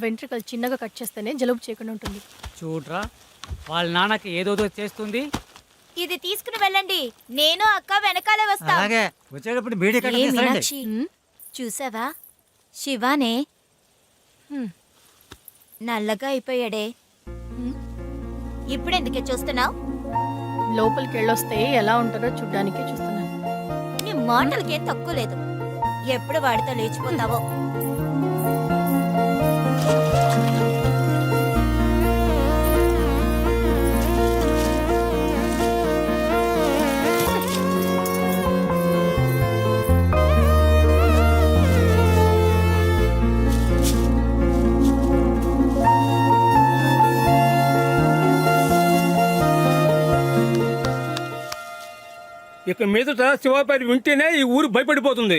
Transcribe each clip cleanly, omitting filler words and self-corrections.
వెంట్రుకలు చిన్నగా కట్ చేస్తేనే జలుబు చేయకుండా ఉంటుంది. చూడ్రా వాళ్ళ నాన్నకి ఏదోదో చేస్తుంది. ఇది తీసుకుని వెళ్ళండి, నేను అక్క వెనకాలే వస్తా. అలాగే వచ్చేటప్పుడు బీడీ కట్ట ఏ తీసుకురండి. మీనాక్షి, చూసావా శివానే హ్మ్. నల్లగా అయిపోయాడే. ఇప్పుడెందుకే చూస్తున్నావు? లోపలికి వెళ్ళొస్తే ఎలా ఉంటారో చూడ్డానికి చూస్తున్నాను. నీ మాటలకేం తక్కువ లేదు. ఎప్పుడు వాడితో లేచిపోతావో. ఇక మీదట శివాపేట వింటేనే ఈ ఊరు భయపడిపోతుంది.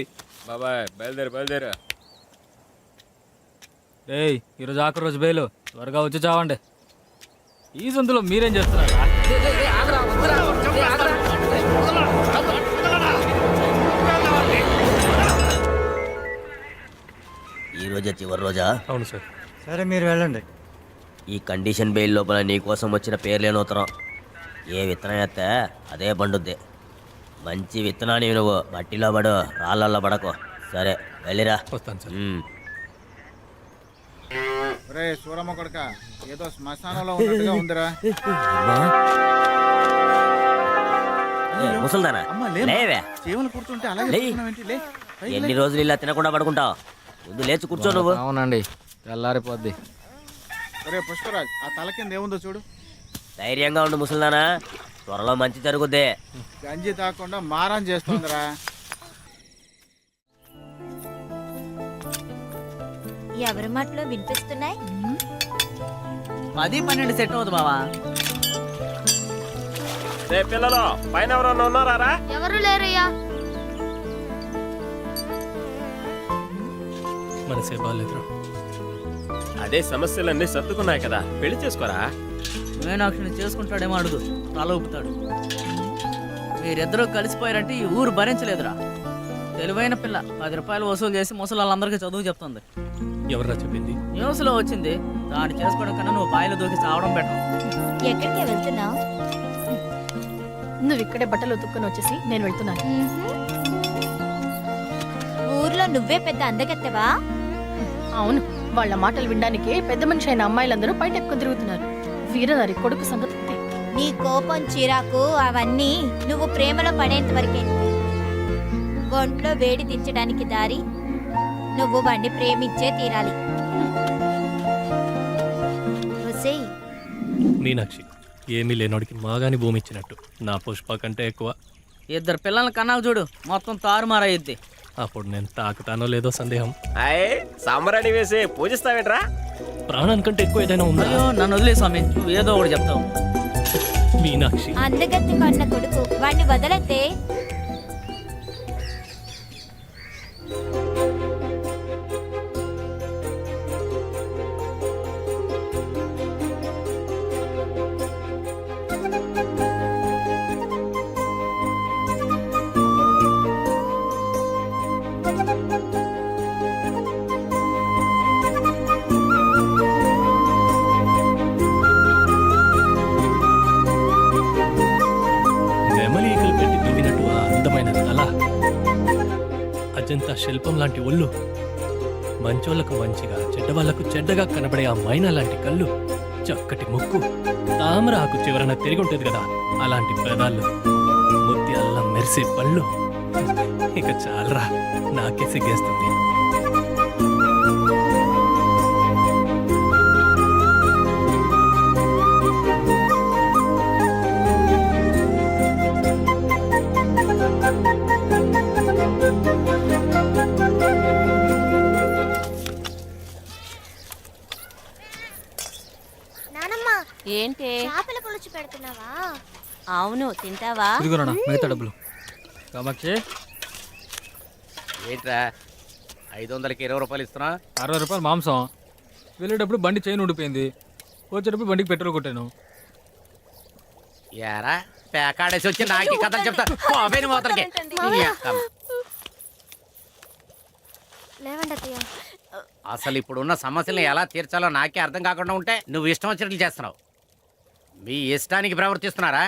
బాబాయ్ బయలుదేరు. ఏయ్ ఈరోజు ఆఖరి రోజు బేలు, త్వరగా వచ్చి చావండి. ఈ సందులో మీరేం చేస్తున్నారా? ఈ రోజే చివరి రోజా? అవును సార్. సరే మీరు వెళ్ళండి. ఈ కండిషన్ బెయిల్ లోపల నీ కోసం వచ్చిన పేర్లేని ఉత్తరం. ఏ విత్తనం ఎత్తే అదే పండుద్ది. మంచి విత్తనాన్ని నువ్వు మట్టిలో పడు, రాళ్ళల్లో పడకు. సరే వెళ్ళిరా. వస్తాను సార్. రే సూరమ్మ కొడక, ఏదో శ్మశానంలో ఉన్నట్టుగా ఉందిరా. ముసల్దానా లేవే. చీమలు కుడుతుంటే అలాగే లే. కూర్చున్నావేంటి? లే. ఎన్ని రోజులు ఇలా తినకుండా పడుకుంటావు? ముందు లేచి కూర్చో నువ్వు. అవునండి, తెల్లారిపోద్ది. రే పుష్పరాజ్, ఆ తల కింద ఏముందో చూడు. ధైర్యంగా ఉండు ముసల్దానా, త్వరలో మంచి జరుగుద్ది. గంజి తాకుండా మారం చేస్తుందిరా. ఎవరి మాటలో వినిపిస్తున్నాయి? 10-12 సెట్ అవుతుంది బావా. రే పిల్లలు, పైన ఎవరన్నా ఉన్నారా? ఎవరు లేరయ్యా. మనసే బాగాలేదురా. అదే సమస్యలన్నీ సర్దుకున్నాయి కదా, పెళ్లి చేసుకోరా. మీనాక్షిని చేసుకుంటాడేమో అడుగు, తల ఊపుతాడు. మీరిద్దరూ కలిసిపోయారంటే ఈ ఊరు భరించలేదురా. తెలివైన పిల్ల 10 రూపాయలు వసూలు చేసి ముసలాళ్ళందరికీ చదువు చెప్తుంది. ఎవర్రా చెప్పింది? న్యూస్లో వచ్చింది. దాన్ని చేసుకోవడం కన్నా నువ్వు బాయిలో దూకి చావడం బెటర్. ఎక్కడికి వెళ్తున్నావు? నువ్వు ఇక్కడే బట్టలు ఉతుక్కుని వచ్చేసి నేను వెళ్తున్నాను. ఊర్లో నువ్వే పెద్ద అందగత్తెవా? అవును, వాళ్ళ మాటలు వినడానికి పెద్ద మనిషి అయిన అమ్మాయిలందరూ బయట ఎక్కువ తిరుగుతున్నారు. వీరనారి కొడుకు సంగతి. నీ కోపం చిరాకు అవన్నీ నువ్వు ప్రేమలో పడేంత వరకే. ఒంట్లో వేడి దించడానికి దారి నువ్వు వాణ్ణి ప్రేమించే తీరాలి. ఒసేయ్, మీనాక్షి ఏమీ లేనోడికి మాగాని భూమి ఇచ్చినట్టు నా పుష్ప కంటే ఎక్కువ. 2 పిల్లల కన్నాకు చూడు, మొత్తం తారుమారయ్యిద్ది. అప్పుడు నేను తాకుతానో లేదో సందేహం. అయ్యే సాంబ్రాణి వేసి పూజిస్తావేంట్రా? ప్రాణానికంటే ఎక్కువ ఏదైనా ఉందా? అయ్యో నన్ను వదిలే స్వామి, నువ్వు ఏదో ఒకటి చెప్తావు. మీనాక్షి అందగత్తి కన్న కొడుకు, వాణ్ణి వదలతే. నెమలీకలు పెట్టి దువ్వినట్టు ఆ అందమైన తల, అజంతా శిల్పం లాంటి ఒళ్ళు, మంచోళ్లకు మంచిగా చెడ్డవాళ్లకు చెడ్డగా కనబడే ఆ మైనా లాంటి కళ్ళు, చక్కటి ముక్కు, తామర ఆకు చివరన తిరిగి ఉంటుంది కదా అలాంటి పెదాళ్ళు, ముత్యాల్లా మెరిసే పళ్ళు. ఇక చాలరా, నాకే సిగ్గేస్తుంది. ఏంటే చేపల పులుసు పెడుతున్నావా? అవును, తింటావా? ఇదిగోనా మిగతా డబ్బులు. కామాక్షి ఏంట్రా 500కి 20 రూపాయలు ఇస్తున్నా? 60 రూపాయలు మాంసం. వెళ్ళేటప్పుడు బండి చైన్ ఊడిపోయింది, వచ్చేటప్పుడు బండికి పెట్రోల్ కొట్టాను. యారా పేకాడేసి వచ్చి నాకు కథలు చెప్తా. లేవండి అత్తయ్య. అసలు ఇప్పుడున్న సమస్యలను ఎలా తీర్చాలో నాకే అర్థం కాకుండా ఉంటే నువ్వు ఇష్టం వచ్చినట్లు చేస్తున్నావు. మీ ఇష్టానికి ప్రవర్తిస్తున్నారా?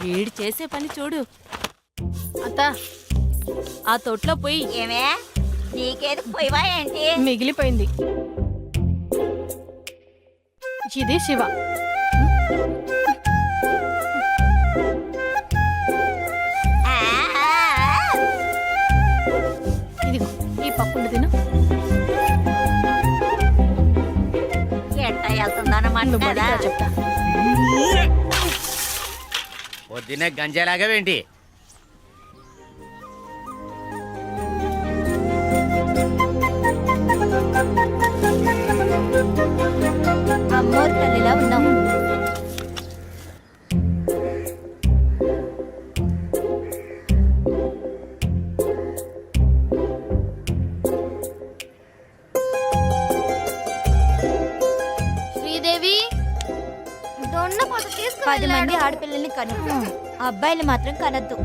వీడు చేసే పని చూడు. అత్త ఆ తొట్లో పోయి ఏమే నీకేది పోయివా ఏంటి? మిగిలిపోయింది. ఇది శివ. ఆ, ఇదిగో ఈ పప్పుండి తిను. ఎట్ట వెళ్తుందన్నమాట నువ్వు కదా. బడిగా చెప్తా. పొద్దున్నే గంజాలాగావేంటి? అమ్మోరు తల్లిలా ఉన్నావు. శ్రీదేవి 10 మంది ఆడపిల్లల్ని కను, అబ్బాయిలు మాత్రం కనద్దు.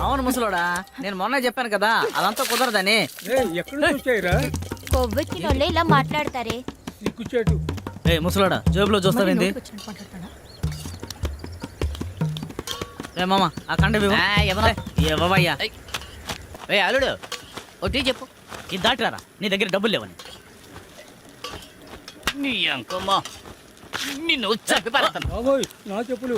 అవును ముసలోడా, నేను మొన్న చెప్పాను కదా అదంతా కుదరదని. కొవ్వెక్కినోళ్ళే ఇలా మాట్లాడతారే. ఏ ముసలోడా, జేబులో చూస్తావేంది? నోటికి వచ్చినట్టు మాట్లాడతాడా? రే మామ, ఆ కండ ఇవ్వవయ్యా. ఏ అల్లుడు ఒకటి చెప్పు. ఇది దాటిరారా, నీ దగ్గర డబ్బులు లేవని. నీ అంకమ్మా నిన్ను చంపి పారేస్తాను. నా చెప్పులు.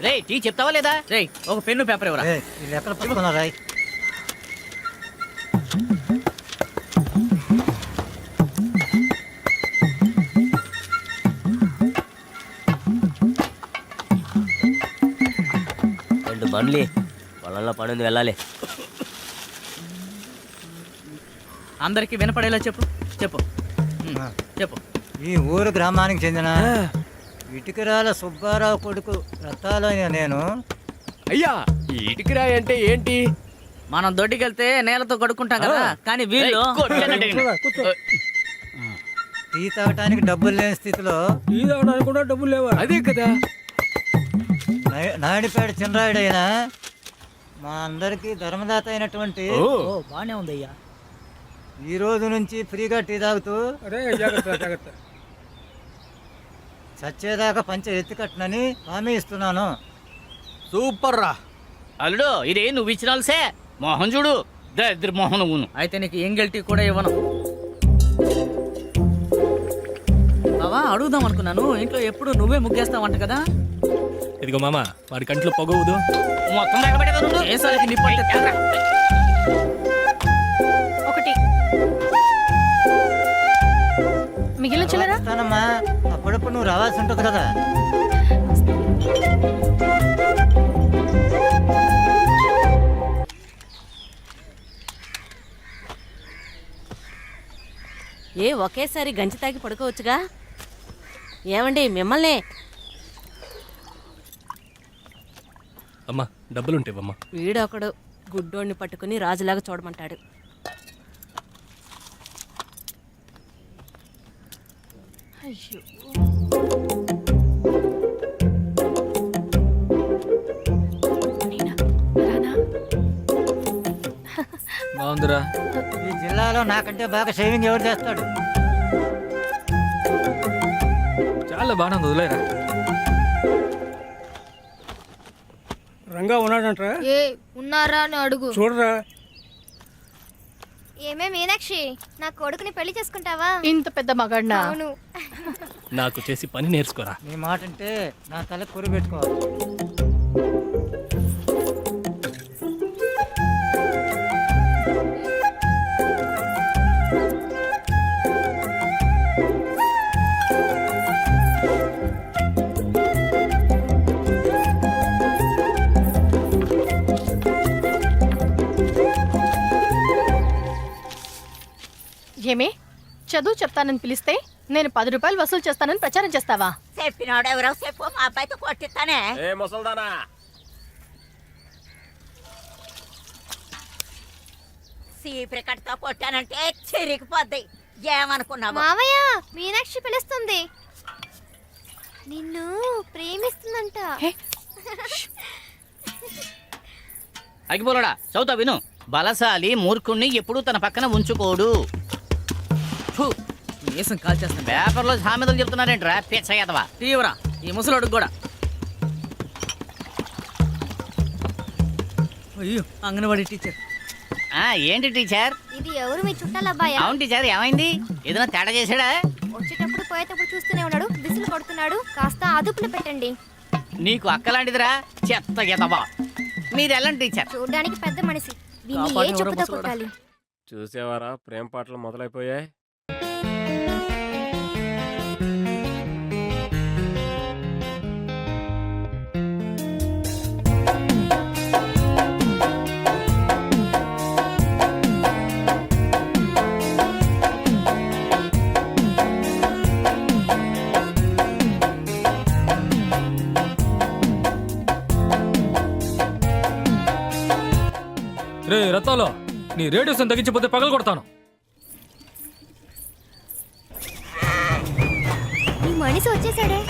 రే టీ చెప్తావా లేదా? రే ఒక పెన్ను పేపర్ ఇవ్వరా. ఎక్కడ పట్టుకున్నారా? రెండు బండ్లి పొలంలో పడింది వెళ్ళాలి. అందరికి వినపడేలా చెప్పు చెప్పు చెప్పు. ఈ ఊరు గ్రామానికి చెందిన ఇటుకరాల సుబ్బారావు కొడుకు రత్తాలైన నేను. అయ్యా ఈ ఇటుకరాయి అంటే ఏంటి? మనం దొడ్డికెళ్తే నేలతో కొడుకుంటాం కదా, కానీ వీళ్ళు టీ తాగటానికి డబ్బులు లేని స్థితిలో అదే కదా. నాయుడుపేట చిన్నరాయుడైన మా అందరికీ ధర్మదాత అయినటువంటి బానే ఉందయ్యా. ఈ రోజు నుంచి ఫ్రీగా టీ తాగుతూ చచ్చేదాకా పంచ ఎత్తికట్టనని హామీ ఇస్తున్నాను. సూపర్ రా అల్లుడు, ఇదే నువ్వు ఇచ్చినాల్సే. మోహన్ చూడు, దరిద్ర మోహన్ నువ్వును. అయితే నీకు ఎంగెల్ టీ కూడా ఇవ్వను. బావా, అడుగుదాం అనుకున్నాను, ఇంట్లో ఎప్పుడు నువ్వే ముగ్గేస్తావంట కదా. ఇదిగో మామ, వాడి కంట్లో పొగవుదు. మొత్తం తగలబెట్టేదా? ఏసాలకి నిప్పంటే ఒకటి మిగిలిన చిల్లరా? ఇస్తానమ్మా, అప్పుడప్పుడు నువ్వు రావాల్సి ఉంటుంది కదా. ఒకేసారి గంజి తాగి పడుకోవచ్చుగా. ఏమండి మిమ్మల్ని? అమ్మా డబ్బులుంటేవమ్మా. వీడొకడు గుడ్డోడిని పట్టుకుని రాజులాగా చూడమంటాడు. అయ్యో రానా? బాగుందిరా. ఈ జిల్లాలో నాకంటే బాగా షేవింగ్ ఎవరు చేస్తాడు? చాలా బాగానే ఉంది, వదిలేరా. రంగా ఉన్నాడంట్రా? ఏ ఉన్నారా అని అడుగు. చూడరా. ఏమే మీనాక్షి, నా కొడుకుని పెళ్లి చేసుకుంటావా? ఇంత పెద్ద మగాడినా? అవును. నాకు చేసి పని నేర్చుకోరా. నీ మాట అంటే నా తల కొరి పెట్టుకోవాలి. ఏమే చదువు చెప్తానని పిలిస్తే నేను 10 రూపాయలు వసూలు చేస్తానని ప్రచారం చేస్తావా? చెప్పినోడు ఎవరో చెప్పు, మా అబ్బాయితో కొట్టిస్తానే. ఏ ముసల్దానా, సీప్రికట్తో కొట్టానంటే చిరిగిపోద్ది. ఏమనుకున్నావు? మావయ్య, మీనాక్షి పిలుస్తుంది. నిన్ను ప్రేమిస్తుందంట. అగిపోలడా చదువుతా విను. బలశాలి మూర్ఖుణ్ణి ఎప్పుడూ తన పక్కన ఉంచుకోడు. దేశం కాల్ చేస్తాను. పేపర్లో సామెతలు చెప్తున్నారేంట్రా పిచ్చయ్యదవా. తీవ్రా ఈ ముసలోడికి కూడా. అయ్యో, అంగన్వాడీ టీచర్. ఏంటి టీచర్? ఇది ఎవరు, మీ చుట్టాల అబ్బాయా? అవును టీచర్, ఏమైంది? ఏదైనా తేడా చేశాడా? వచ్చేటప్పుడు పోయేటప్పుడు చూస్తూనే ఉన్నాడు, విసులు కొడుతున్నాడు. కాస్త అదుపులో పెట్టండి. నీకు అక్కలాంటిదిరా చెత్త ఎదవా. మీరు వెళ్ళండి టీచర్. చూడ్డానికి పెద్ద మనిషి, వీన్ని ఏ చెప్పుతో కొట్టాలి? చూసేవారా ప్రేమ పాటలు మొదలైపోయాయి. రే రత్తాలో, నీ రేడియోస్ తగ్గించిపోతే పగలు కొడతాను. ఈ మనిషి వచ్చేసాడే.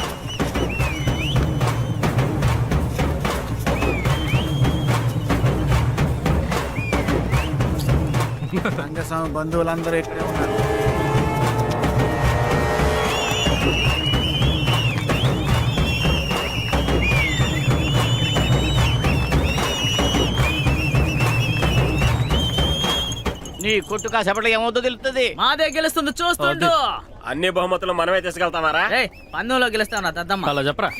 రంగస్వామి బంధువులందరూ ఇక్కడే ఉన్నారు. నీ కొట్టు కాసేపట్లో ఏమవుతుందో తెలుస్తుంది. మాదే గెలుస్తుంది, చూస్తుండు. అన్ని బహుమతులు మనమే తీసుకెళ్తామారా? పందెంలో గెలుస్తావు నా దద్దమ్మ. అలా చెప్పరా.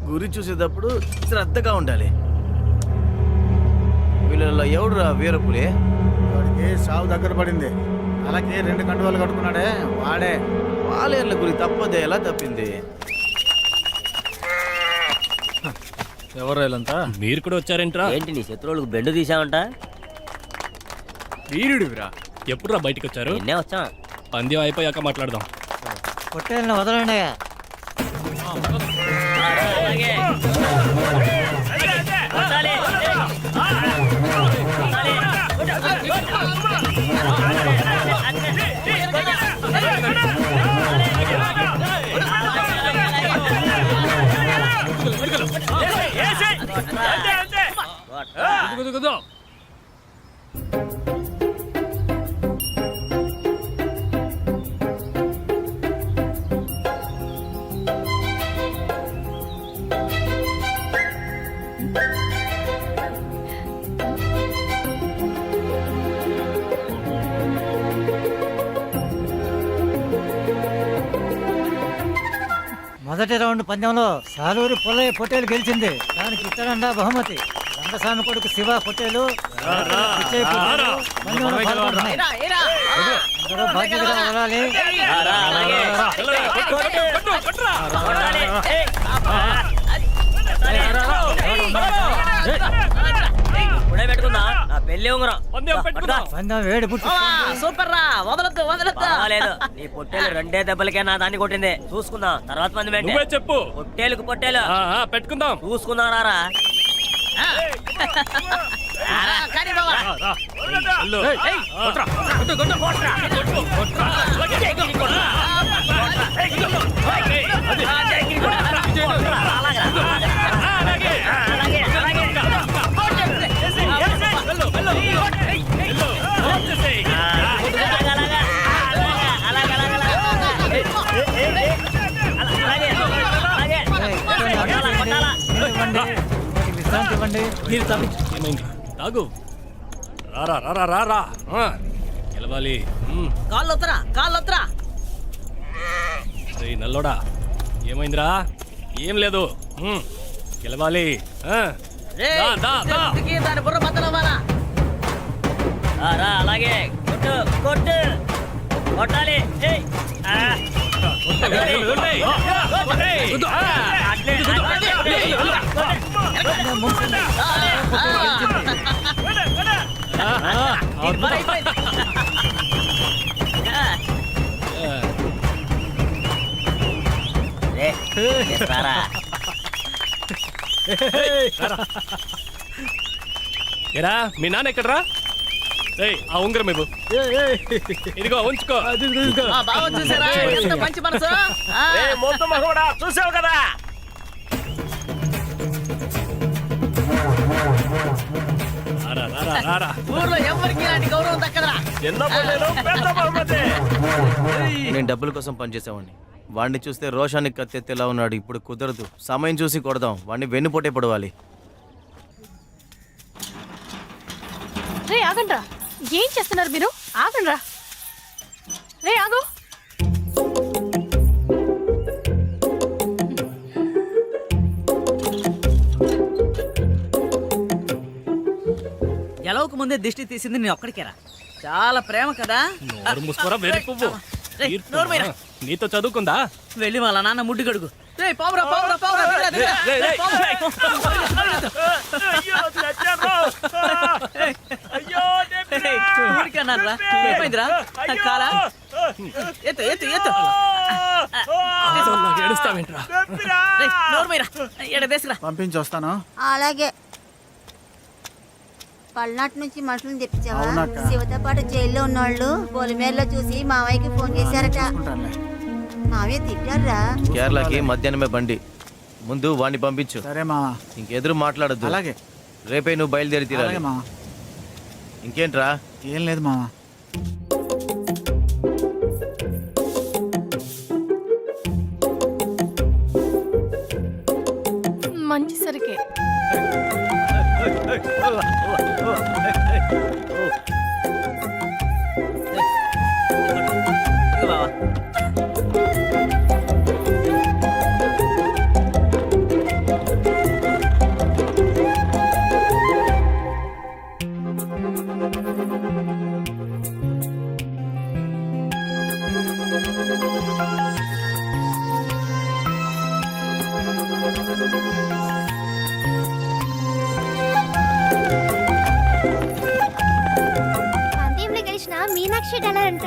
గురి చూసేటప్పుడు శ్రద్ధగా ఉండాలి. వీళ్ళలో ఎవడురా వీరపులి? వాడికి సావు దగ్గర పడింది. అలాగే 2 కండువాలు కట్టుకున్నాడే వాడే. పాలేర్ల గురి తప్పదే, ఎలా తప్పింది? ఎవరు వీళ్ళంతా? మీరు కూడా వచ్చారేంట్రా? ఏంటి నీ శత్రువులకు బెండు తీసావంట? వీరుడివిరా. ఎప్పుడురా బయటికి వచ్చారు? నిన్నే వచ్చాం. పందెం అయిపోయాక మాట్లాడదాం. పొట్టేళ్ళని వదలండి. మొదటి రౌండ్ పందెంలో సాలూరు పుల్లయ్య పొట్టేలు గెలిచింది. దానికి ఇతరండా బహుమతి. రంగస్వామి కొడుకు శివ పొట్టేలు పిచ్చయ్య పొట్టేలు పందెంలో పాల్గొంటున్నాయి. అందరూ బాధ్యతగా వదలాలి. ఇప్పుడే పెట్టుకుందా నా పెళ్లి ఉంగరం. పందెం వేడి పుట్టి సూపర్ రా. వదలొద్దు వదలొద్దు. లేదు, నీ పొట్టేలు 2 దెబ్బలకే నా దాన్ని కొట్టింది. చూసుకుందాం తర్వాత మంది నువ్వే చెప్పు. పొట్టేలుకు పొట్టేలు పెట్టుకుందాం. చూసుకున్నారా? విశ్రాంతి ఇవ్వండి. మీరు ఏమైంది? తాగు. రారా రారా రారా. గెలవాలి. కాళ్ళొత్తరా కాళ్ళొత్తరా. నల్లోడా, ఏమైందిరా? ఏం లేదు, గెలవాలి. దాని బుర్ర బద్దలవ్వాలా? అలాగే కొట్టు కొట్టు కొట్టాలి. రే, చేస్తారా? ఎరా మీ నాన్న ఎక్కడరా? ఏయ్, ఆ ఉంగరం ఇవ్వు. ఇదిగో ఉంచుకో. బాగా చూసారా ఎంత మంచి మనసు. మొత్తం మగోడా చూసావు కదా. రారా, రారా, రారా. ఊర్లో ఎవరికి ఇలాంటి గౌరవం దక్కదరా. చిన్న పల్లెలు పెద్ద బహుమతి. నేను డబ్బుల కోసం పనిచేసేవాడిని. వాడిని చూస్తే రోషానికి కత్తెత్తేలా ఉన్నాడు. ఇప్పుడు కుదరదు. సమయం చూసి కొడదాం. వాడిని వెన్నుపోటే పడవాలి. రే ఆగండ్రా, ఏం చేస్తున్నారు మీరు? ఆగండ్రా. రే ఆగు. ఎలవకు ముందే దిష్టి తీసింది నేను ఒక్కడికేరా. చాలా ప్రేమ కదా. నోరు మూసుకోరా, వెర్రి పువ్వు. రేయ్, నోరు మీరా. నీతో చదువుకుందా? వెళ్ళి వాళ్ళ నాన్న ముడ్డు గడుగు. రేయ్, పావురా, పావురా, పావురా, దిగురా, దిగురా. రేయ్, పావురా. అయ్యో చచ్చాను. అయ్యో రేయ్, ఊరికన్నారా? ఏమైందిరా? కాలా? ఎత్తు, ఎత్తు, ఎత్తు. ఆడోళ్ళలాగా ఏడుస్తావేంట్రా? రేయ్, నోరు మీరా. ఎడ తీసుకురా. పంపించి వస్తాను. అలాగే పల్నాటి నుంచి మనుషులను తెప్పించావా? శివతో పాటు జైల్లో ఉన్నోళ్ళు పొలిమేరలో చూసి మావయ్యకి ఫోన్ చేశారట. మావయ్య తిట్టారా? కేరళకి మధ్యాహ్నమే బండి. ముందు వాడిని పంపించు. సరే మావా. ఇంకెదురు మాట్లాడద్దు. అలాగే. రేపే నువ్వు బయలుదేరి తీరాలి. మావా. ఇంకేంట్రా? ఏం లేదు మావా. మంచి సరికే. ఇదిగో బావా. పందెంలో గెలిచిన మీనాక్షి డాలర్ అంట.